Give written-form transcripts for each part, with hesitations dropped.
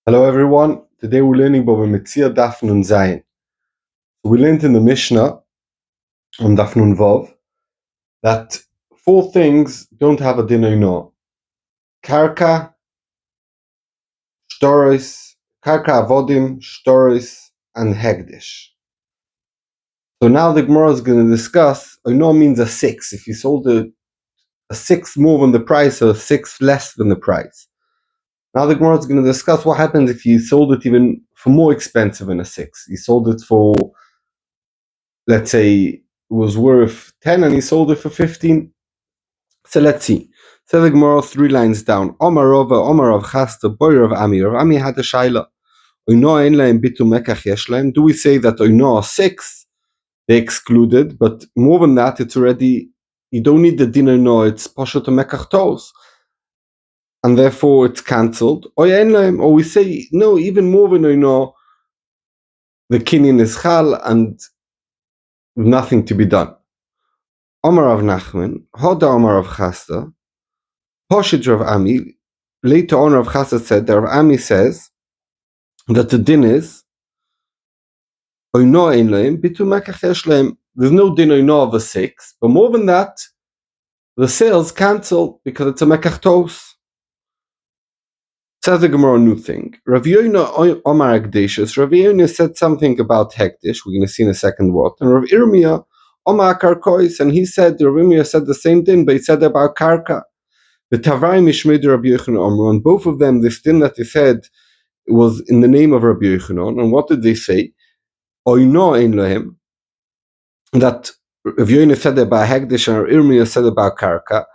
Hello everyone, today we're learning about Mציעא Daf Nun Zayin. We learned in the Mishnah on Daf Nun Vav that four things don't have a din oino: karka, shtoros, karka avodim, shtoros, and hegdish. So now the Gemara is going to discuss oino means a six. If you sold a six more than the price or a six less than the price. Now the Gemara is going to discuss what happens if you sold it even for more expensive than a six. You sold it for, let's say, it was worth 10 and he sold it for 15. So let's see. So the Gemara 3 lines down. Omar Rava, Omar Rav Chasta, boy Rav Ami. Rav Ami had a shaila. Oino ein lahem bitu mekach yesh lahem. Do we say that oino 6 they excluded, but more than that, it's already, you don't need the din oino, it's pashut mekach tos, and therefore it's cancelled. Or we say no, even more than oino, the kinyan is chal and nothing to be done. Omar Rav Nachman, Hoda Omar Rav Chasta, Poshid Rav Ami. Later on, Rav Chasta said that Rav Ami says that the din is oino ein lahem bitu mekach yesh lahem. There's no din oino of a 6, but more than that, the sales cancelled because it's a mekach tos. Says the Gemara a new thing. Rav Yoina Omar Hekdeshus. Rav Yoina said something about hekdesh. We're going to see in a second what. And Rav Irmiyah Omar Karkois, and he said, Rav Irmiyah said the same thing, but he said about karka. The Tavarim Ishmeid Rabbi Yochanan Omru, and both of them, this thing that they said was in the name of Rabbi Yochanan. And what did they say? Oino ein lahem. That Rav Yoina said about hekdesh and Rav Irmiyah said about karka.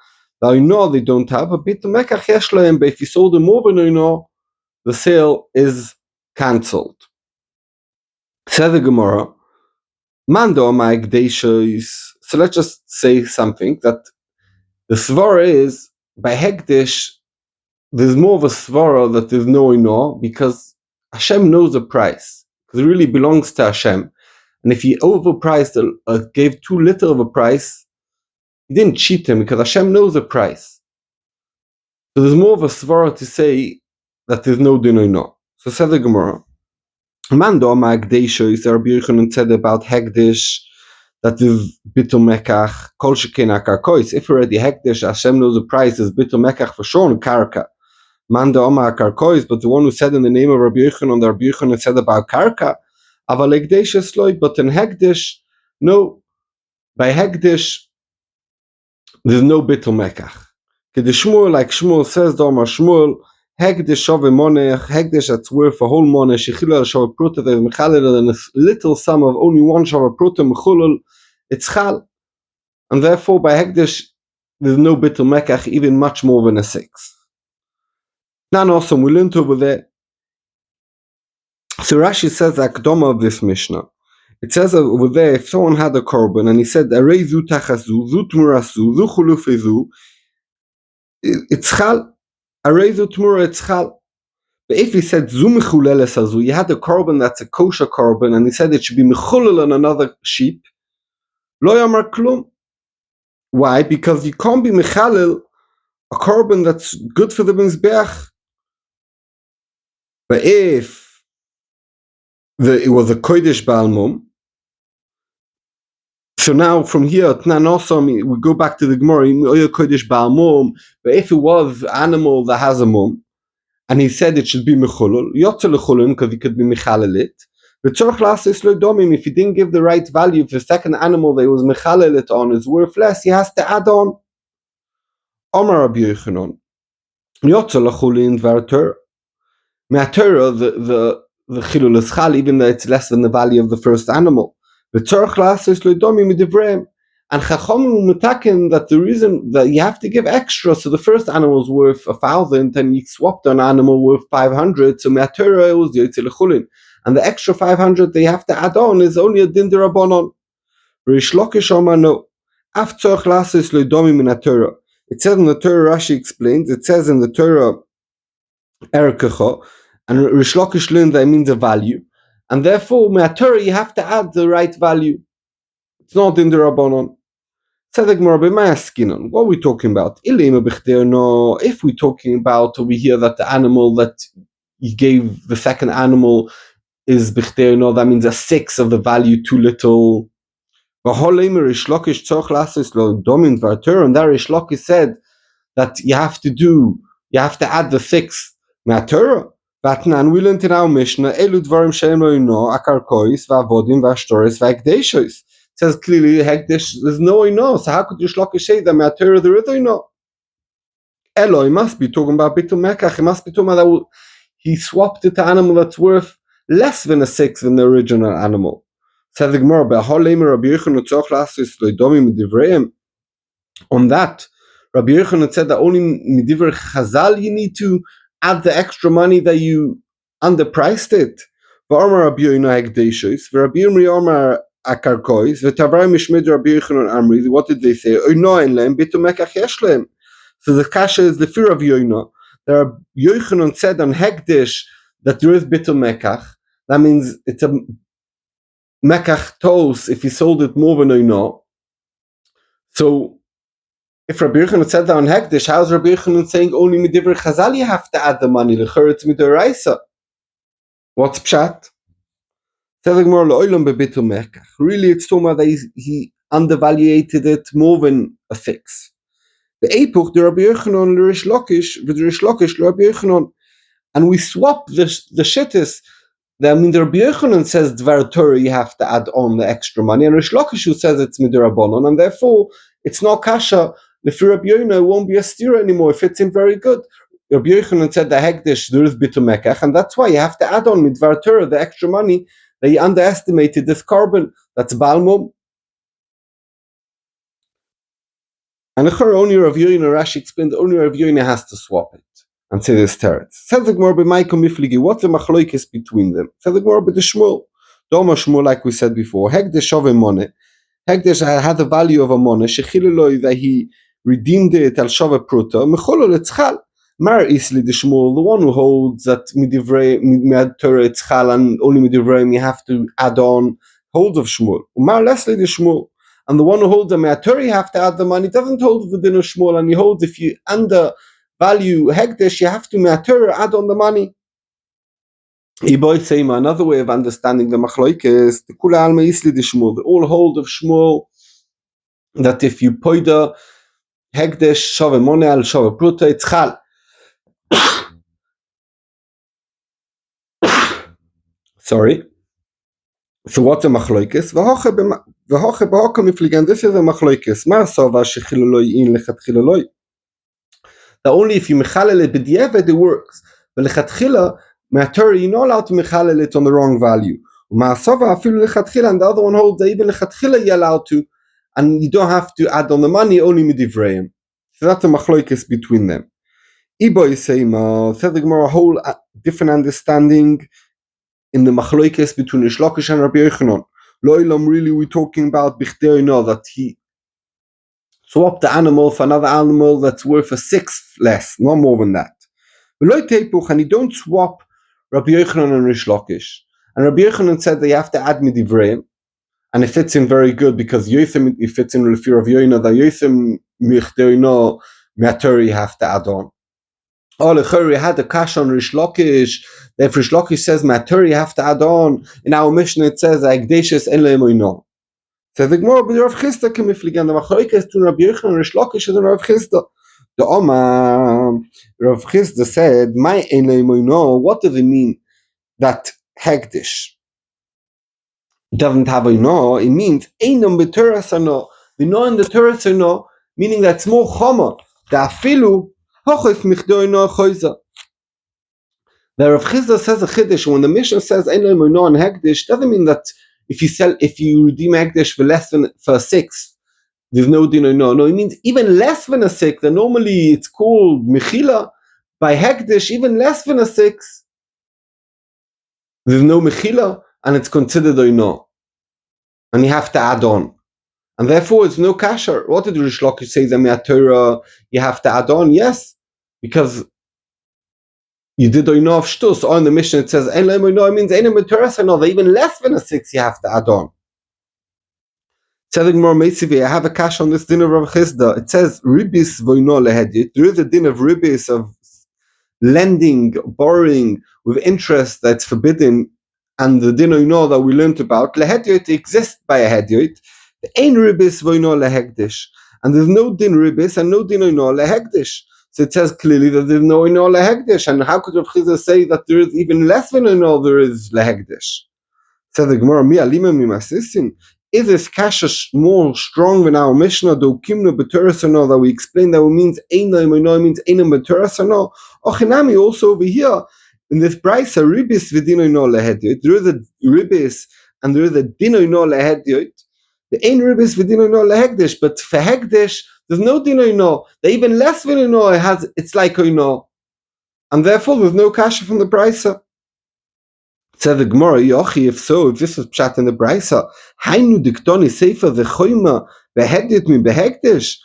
Now you know they don't have a bit of mekach yesh lahem, but if you sold them more than oino, the sale is cancelled. Says the Gemara, Mando my hekdesh. So let's just say something that the svara is by hekdesh. There's more of a svara that there's no oino because Hashem knows the price because it really belongs to Hashem, and if he overpriced gave too little of a price, he didn't cheat him because Hashem knows the price. So there's more of a svara to say that there's no din oino. So said the Gemara, Mando ma hekdesh is Rabbi Yochanan said about hekdesh that is bitul mekach kol shekein akarkois. If already hekdesh, Hashem knows the price is bitul mekach for sure in karka. Mando ma akarkois, but the one who said in the name of Rabbi Yochanan, Rabbi Yochanan said about karka, aval hekdesh is loid, but in hekdesh, no. By hekdesh, there's no bitul mekach. The Shmuel, like Shmuel says, Doma Shmuel, hekdesh shove monech, hekdesh that's worth a whole monech, shechilal shove pruta, there's mechalel, and a little sum of only one shove pruta, mechulul, it's chal. And therefore, by hekdesh, there's no bitul mekach, even much more than a 6. Now, awesome, we learned over there. So Rashi says the akdoma of this Mishnah. It says over there, if someone had a korban and he said, Aryeh zu tachazu, zu tmurasu, zu chulufezu, it's chal. Aryeh zu tmura, it's chal. But if he said, zu mechuleles azu, you had a korban that's a kosher korban, and he said it should be mechulel on another sheep, lo yamar klum. Why? Because you can't be mechalel a korban that's good for the mizbeach. But if it was a kodesh balmum, so now from here, we go back to the Gemara, kodesh balmum, but if it was animal that has a mum, and he said it should be mechulul, yotze lechulun, because he could be mechalel it, but tzorch lasis lo domim, if he didn't give the right value, if the second animal that he was mechalel it on is worth less, he has to add on. Omar Rabbi Yochanan, yotze lechulin dvar Torah. Torah, the chilul is chal, even though it's less than the value of the first animal. But tzorch lasis lo domim midivreim. And Chachamim mutaken that the reason that you have to give extra, so the first animal is worth 1,000, and you swapped an animal worth 500, so Torah was yotzei lechulin, and the extra 500 that you have to add on is only a din derabanan. Rish Lakish Omar no, af tzorch lasis lo domim min Torah. It says in the Torah, Rashi explains, it says in the Torah, erkecha, and Rish Lakish learned that it means a value, and therefore Torah you have to add the right value. It's not din derabanan. What are we talking about? If we're talking about over here that the animal that you gave the second animal is b'chtei no, that means a 6 of the value too little. And that Rish Lakish said that you have to add the 6 Torah. Vatnan, we learned in our Mishnah, Elu Dvarim She'en Lo Ino, Akarkois, Va'avodim, Va'ashtoris, Va'ekdeshos. It says clearly, Hekdesh, there's no Ino, so how could Rish Lakish say that Torah there is Ino? Elo, he must be talking about Bitul Mekach, he must be talking about that he swapped it to an animal that's worth less than a 6 than the original animal. Says the Gemara, on that, Rabbi Yochanan said that only Midivre Chazal you need to add the extra money that you underpriced it. What did they say? So the kasha is the fear of Yoina. There are Yochanan said on Hekdesh that there is Bitul Mekach. That means it's a Mekach tos if he sold it more than Yoina. So if Rabbi Yochanan said that on Hekdesh, how is Rabbi Yochanan saying only Midivre Chazal you have to add the money? L'chor it's Midoraisa. What's Pshat? Really, it's talking about that he undervaluated it more than a 6. The Epoch, the Rabbi Yochanan, the Rish Lakish, the Rish Lakish, the Rabbi Yochanan, and we swap the shittis. I mean, the Rabbi Yochanan says Dvar Torah you have to add on the extra money, and Rish Lakish who says it's Midirabanan, and therefore it's not kasha. If Rabbi Yochanan it won't be a stira anymore. It fits in very good. Rabbi Yochanan said the Hekdesh there is Bitul Mekach, and that's why you have to add on Midvar Torah the extra money that you underestimated this carbon. That's Balmum. And only Rav Yoina, Rashi explained, only Rav Yoina has to swap it and say this teretz. Says the Gemara b'Maiko Mifligi, what's the machloikis between them? Says the Gemara b'the Shmuel. Doma Shmuel, like we said before, Hekdesh of a money. Hekdesh had the value of a money. Shechileloi that he redeemed it al shava pruta. Mecholo letzchal. Mar isli the Shmuel, the one who holds that midivrei mid Torah etzchal and only midivrei you have to add on holds of Shmuel. Mar lesli the Shmuel. And the one who holds the Me'atori you have to add the money, doesn't hold the din of Shmuel, and he holds if you undervalue Hekdesh, you have to Me'atori add on the money. Another way of understanding the Machloike is the Kula Alma Isli de Shmuel. They all hold of Shmuel that if you poida Hekdesh Shove Mone al Shove Pruta, it's Chal. Sorry. So what's a Machloikes? This is a Machloikes. That only if you mechalel it b'diavad it works. But lechatchila, Torah you're not allowed to mechalel it on the wrong value. And the other one holds that even lechatchila you're allowed to, and you don't have to add on the money, only midivreim. So that's a Machloikes between them. Ibo Yisayma said the Gemara a whole different understanding in the Machloikes between Rish Lakish and Rabbi Yochanan. Lo'ilam, really we're talking about b'chtei no, that he swapped the animal for another animal that's worth a 6 less, not more than that. And you don't swap Rabbi Yochanan and Rish Lakish. And Rabbi Yochanan said that you have to add midivreim, and it fits in very good because Yothim, it fits in with the fear of Yoina, that Yothim b'chtei no, Me'atori you have to add on. Oh, Lechori had a cash on Rish Lakish. If Rish Lakish says Me'atori you have to add on, in our Mishnah it says Hekdeshes en le'emoino. So the Gemara b'Rav Chisda kemifligan. The Machloikes to Rabbi Yochanan and Rish Lakish is in Rav Chisda. The Rav Chisda said, "My en le'emoino." What does it mean that Hekdesh doesn't have oino? It means einam b'Torah sano. The no in the Torah sano, meaning that it's more chama. The afilu. The Rav Chisda says a chiddush when the Mishnah says ein le'emoino and Hekdesh doesn't mean that if you redeem Hekdesh for a 6, there's no din no. No, it means even less than a 6. And normally it's called mechila. By Hekdesh, even less than a 6, there's no mechila, and it's considered oino, and you have to add on. And therefore, it's no kasher. What did Rish Lakish say? That Torah you have to add on? Yes, because you did oino of shtus. Or in the Mishnah it says ein le'emoino. It means ein Torah no. Even less than a 6, you have to add on. Telling more Meisivi, I have a cash on this din of Rav Chisda. It says ribis voino lehedit. There is a din of ribis of lending, borrowing with interest that's forbidden, and the din oino that we learned about, lehediot exists by a hediot, the ein ribis voino lehegdish, and there's no din ribis and no din oino lehegdish. So it says clearly that there's no oino lehegdish, and how could Rav Chizda say that there is even less than oino there is lehegdish? Says the Gemara, mi alima mi masisin. Is this kasha more strong than our Mishnah, do kimno b'turas or no, that we explain that it means einam oino means einam b'turas or no? Ochinami also over here, in this brisa, ribis v'din oino lehediot, there is a ribis and there is a din oino lehediot. The ein ribis v'din oino lehegdish, but for hegdish, there's no din oino. The even less than oino it's like oino. And therefore there's no kasha from the brisa. Said the Gemara, Yochi, if so, if this was pshat in the brisa, hainu diktoni sefer v'choyma behedit mi behegdish.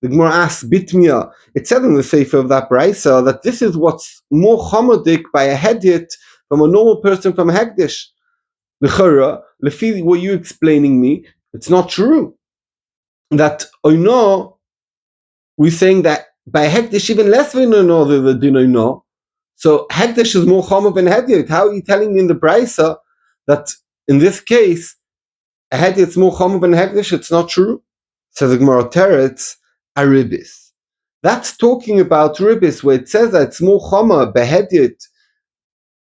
The Gemara asks bitmia. It said in the sefer of that brisa that this is what's more chomodik by a hedit from a normal person from hegdish. L'chora, lefi what you explaining me, it's not true. That oino, we're saying that by hegdish even less than oino the din oino. So hegdish is more chomer than hediot. How are you telling me in the brisa that in this case a hediot is more chomer than hegdish? It's not true. So the Gemara teretz aribis. That's talking about ribis, where it says that it's more chomer behediot.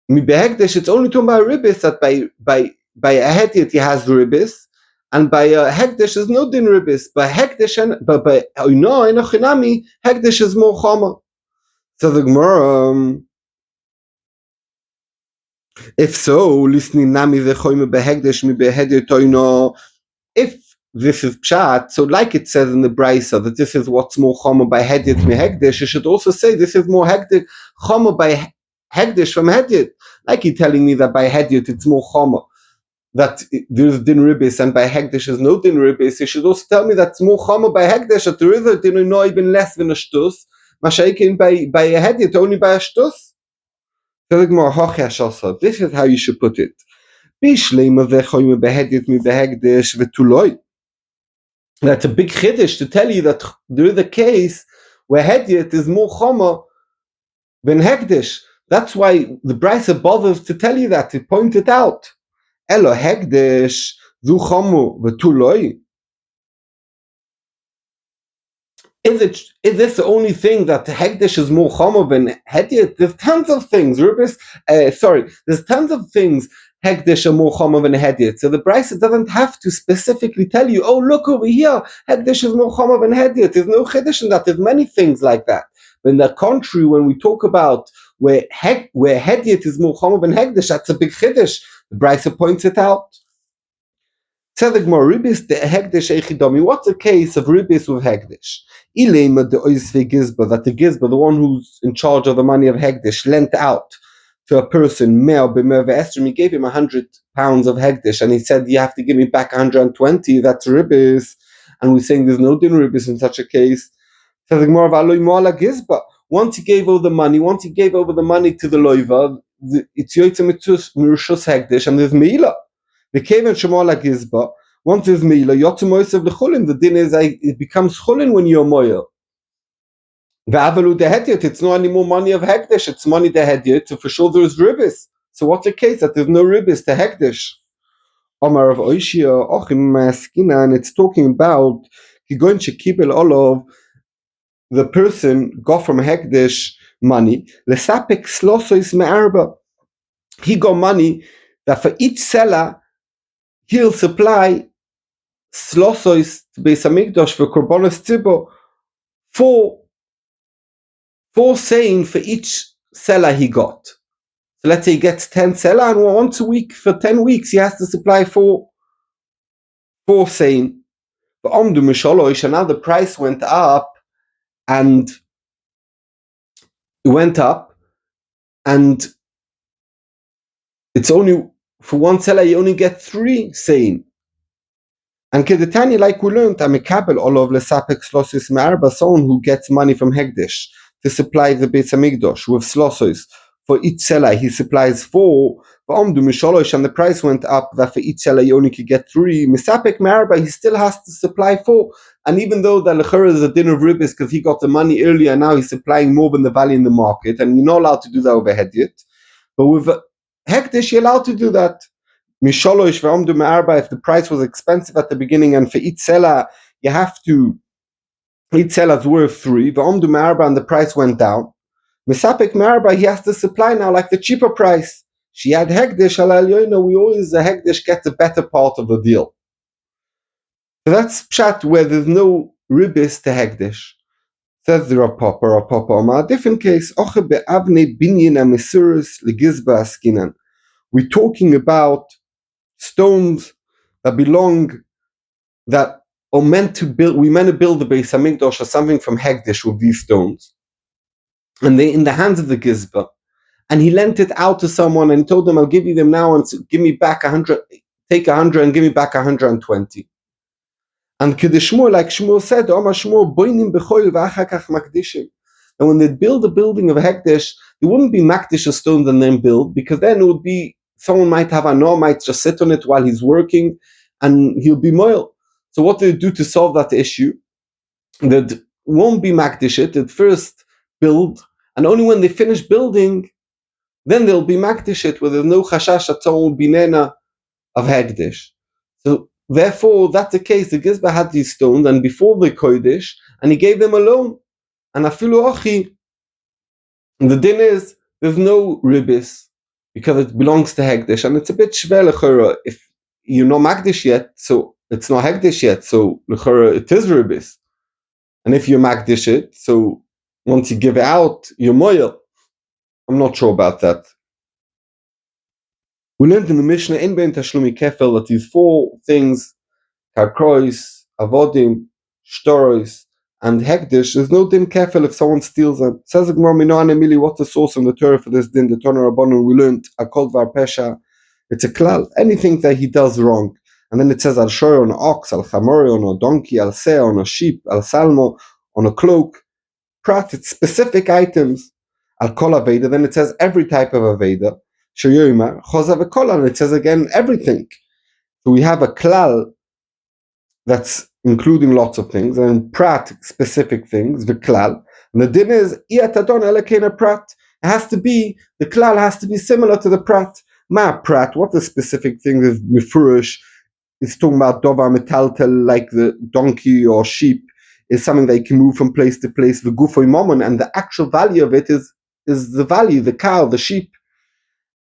Mi behegdish, it's only talking about ribis, that by a hediot he has ribis, and by a hegdish is no din ribis. By hegdish but by oino enochinami hegdish is more chomer. So the Gemara. If so, listening nami v'choyme behegdish mi behedit oino. If this is pshat, so like it says in the brisa that this is what's more chomer by hedit mi hegdish, you should also say this is more hegdish chomer by hegdish from hedit. Like you're telling me that by hedit it's more chomer, that there's din ribis, and by hegdish is no din ribis. You should also tell me that's more chomer by hegdish, that there is a din no even less than a shtus, mashaikin by a hedit only by a shtus. This is how you should put it. That's a big chiddush to tell you that there is a case where hediot is more chomer than hegdish. That's why the brisa bothers to tell you that, to point it out. Elo hegdish zu chomer v'tuloi. Is this the only thing that hegdish is more chomer than hediot? There's tons of things. There's tons of things hegdish are more chomer than hediot. So the brisa doesn't have to specifically tell you, oh, look over here, hegdish is more chomer than hediot. There's no chiddush in that. There's many things like that. But in the contrary, when we talk about where hediot is more chomer than hegdish, that's a big chiddush. The brisa points it out. What's the case of ribis with hegdish? That the gizba, the one who's in charge of the money of hegdish, lent out to a person, he gave him 100 pounds of hegdish, and he said, you have to give me back 120, that's ribis. And we're saying there's no din ribis in such a case. Once he gave over the money to the loiva, it's yoytzim mirushos hegdish, and there's meila. The Kevan Shemal Gizba, once there's Meila, Yotzim Moisev L'Chulin, the din is it becomes Chulin when you're Moil. V'avalu dehediot, it's not any more money of Hegdish, it's money dehediot, so for sure there's ribis. So what's the case that there's no ribis to Hegdish? Omar of Oishia, Ochim Maskina, and it's talking about Kigon Shekibel Olov, the person got from Hegdish money, Lesapek Slosois Me'arba. He got money that for each seller, he'll supply slosois to Beis Hamikdash for korbanos tzibur, four saying for each seller he got. So let's say he gets 10 seller, and once a week for 10 weeks he has to supply four saying. But Omdu Misholosh, and now the price went up, and it's only for one seller you only get 3 saying. And Kedetani, like we learned, Amikabel Olov Lesapek Slosis Me'arba, someone who gets money from Hegdish to supply the Beis Hamikdash with slosos. For each seller he supplies 4. and the price went up, that for each seller you only could get 3, Misapek Marba, he still has to supply 4. And even though the Lechera is a din of ribis because he got the money earlier, now he's supplying more than the value in the market, and you're not allowed to do that over Hedyot. But with Hekdesh, you're allowed to do that. Misholosh ve'omdu me'arba, if the price was expensive at the beginning, and for each seller, you have to, each seller's worth 3, ve'omdu me'arba, and the price went down. Misapek me'arba, he has to supply now like the cheaper price. She had Hekdesh al Elyono, we always, the Hekdesh gets the better part of the deal. So that's pshat where there's no ribis to Hekdesh. Says the Rav Papa, a different case, Oche be'avne binyan amisuris legizba askinan. We're talking about stones that belong, that are meant to build, we meant to build the Beis Hamikdash or something from Hekdesh with these stones. And they're in the hands of the Gizba. And he lent it out to someone and told them, I'll give you them now and give me back 100, take 100 and give me back 120. And Kedishmur, like Shmuel said, and when they build a building of Hekdesh, there wouldn't be Makdish stones and then build, because then it would be, someone might have a no, might just sit on it while he's working, and he'll be moil. So what do they do to solve that issue? They won't be Makdish it, they'd first build, and only when they finish building, then they'll be Makdish it, where there's no Chashash that someone will be Nena of Hekdesh. So therefore, that's the case. The Gizba had these stones, and before the Kodesh, and he gave them a loan. And afilu ochi, the din is, there's no ribis, because it belongs to Hekdesh, and it's a bit shver lechora. If you're not Makdish yet, so it's not Hekdesh yet, so lechora it is ribis. And if you're Makdish it, so once you give it out, you're moyel. I'm not sure about that. We learned in the Mishnah in Ben Tashlumi Kefel that these 4 things, Karkrois, Avodim, Shtoros, and Hekdesh, there's no din kefel if someone steals them. Says the Gemara, Mino Anemili, what's the source in the Torah for this din? The Torah Rabbanon, we learned, Akol Var Pesha, it's a klal, anything that he does wrong. And then it says, Al Shoy, on an ox, Al Chamori, on a donkey, Al Se, on a sheep, Al Salmo, on a cloak. Prat, it's specific items. Al Kol Aveda, then it says every type of Aveda. Shoyoyma, Chozav Ekol, and it says again everything. So we have a klal that's including lots of things, and prat, specific things, the klal. And the din is, iatadon elekena prat. It has to be, the klal has to be similar to the prat. Ma prat, what the specific thing is mifurish, it's talking about dovar metaltel, like the donkey or sheep, is something that you can move from place to place, the gufoy momon, and the actual value of it is the value, the cow, the sheep.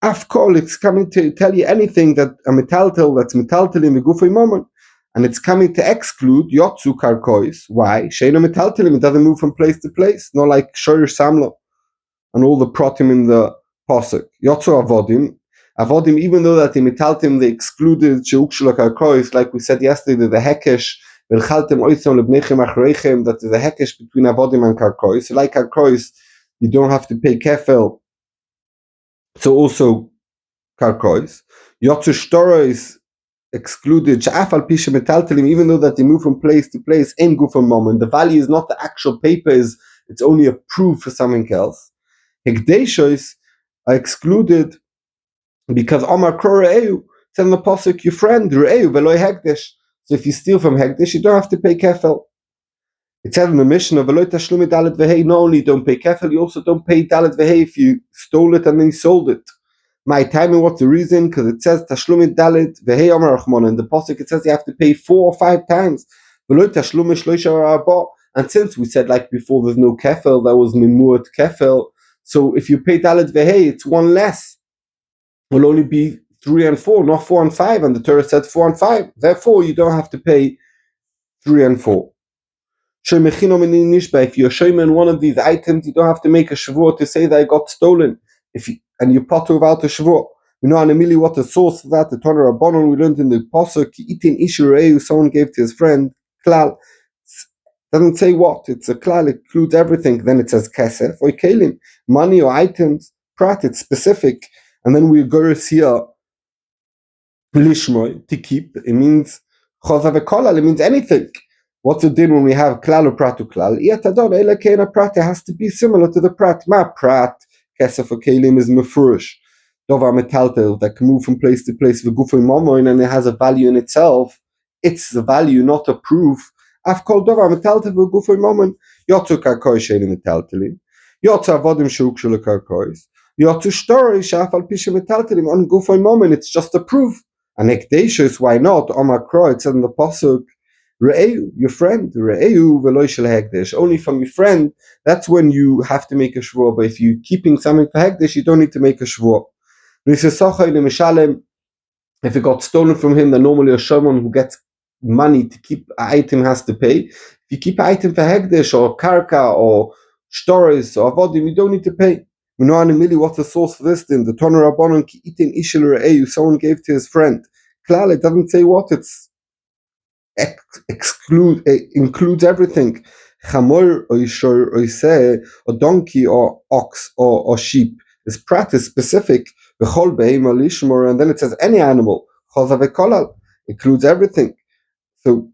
Afkol, it's coming to tell you anything that a metaltel, that's metaltel in the gufoy momon. And it's coming to exclude Yotzu Karkois. Why? Sheina Metaltelim, it doesn't move from place to place, not like Shoyer Samlo and all the protim in the Posuk. Yotzu Avodim. Avodim, even though that in Metaltelim they excluded Sheukshula Karkois, like we said yesterday, the Hekesh, Velchaltem Oisom Lebnechem Achreichem, that is the Hekesh between Avodim and Karkois. So like Karkois, you don't have to pay Kefel. So also Karkois. Yotzu Shtoros excluded even though that they move from place to place in Gufa moment. The value is not the actual paper, it's only a proof for something else. Hekdeshos are excluded because Omar Kro Re'eu said in the Pasuk, your friend Re'eu Veloy Hekdesh. So if you steal from Hekdesh, you don't have to pay Kefel. It said in the Mishnah, Veloy Tashlumi Dalet Vehei, not only don't pay Kefel, you also don't pay Dalet Vehei if you stole it and then you sold it. My timing, what's the reason? Because it says Tashlumit Dalit Vehei Amar Rachmon, and the pasuk it says you have to pay 4 or 5 times. And since we said like before, there's no kefel, that was mimuat kefel. So if you pay Dalit Vehei, it's 1 less. It will only be 3 and 4, not 4 and 5. And the Torah said 4 and 5. Therefore, you don't have to pay 3 and 4. If you're showing in one of these items, you don't have to make a shavua to say that it got stolen. And you potter without a shavua. We know Anemili what the source of that. The Torah Rabbanon we learned in the pasuk, Itin Ishureu, someone gave to his friend klal. Doesn't say what. It's a klal. It includes everything. Then it says kesef or kelim, money or items. Prat. It's specific. And then we go here lishmoy, to keep. It means chozav kolal. It means anything. What's the din when we have klal or prat to klal? Iatadon elekena prat. It has to be similar to the prat. Ma prat. Kesef or kelim is mefurish. Dovar metaltel that can move from place to place v'gufay momoin, and it has a value in itself. It's the value, not a proof. Af kol dovar metaltel v'gufay momoin yotzu karkoy she'enim metaltelim yotzu avodim she'ukshu lekarkoys yotzu shtorei she'af al pi she'metaltelim on gufay momoin. It's just a proof. And ekdeishus, why not? Omar Kro, it said in the pasuk, Re'eu, your friend, Re'eu v'loy shel hekdesh. Only from your friend, that's when you have to make a shvua. But if you're keeping something for hekdesh, you don't need to make a shvua. If it got stolen from him, then normally a shaman who gets money to keep an item has to pay. If you keep an item for hekdesh or karka or shtoris or avodim, you don't need to pay. We know what's the source for this thing. The Toner Rabbanon ki itin ishel re'eu, someone gave to his friend. Klal, it doesn't say what, it's includes everything. Chamor or yishor or yiseh, a donkey or ox or sheep is practice specific. V'chol beheima lishmor, and then it says any animal. Chozav v'kolal includes everything. So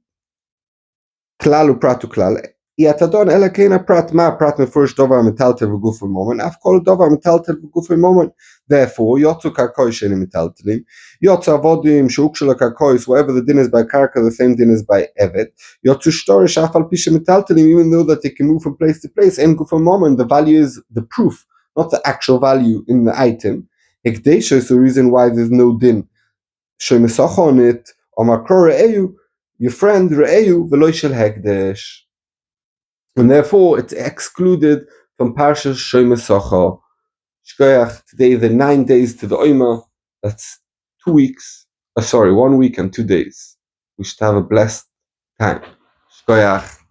klal u'prat u'klal. Yatadon ela keina prat ma prat mefurish dovar metaltel v'gufay momen. Af kol dovar metaltel v'gufay momen. Therefore, yotzu karkoy she'enim metaltelim, yotzu avodim she'ukshu lekarkoys, whatever the din is by karka, the same din is by evet. Yotzu shtorei she'af al pi she'metaltelim, even though that they can move from place to place, en gufay momen, the value is the proof, not the actual value in the item. Hekdesha is the reason why there's no din. She'mesacha on it, Omar Kro re'eu, your friend re'eu v'loy shel hekdesh. And therefore it's excluded from Parshas She'mesacha. Shkoyach, today the 9 days to the Oima, that's 1 week and 2 days. We should have a blessed time. Shkoyach.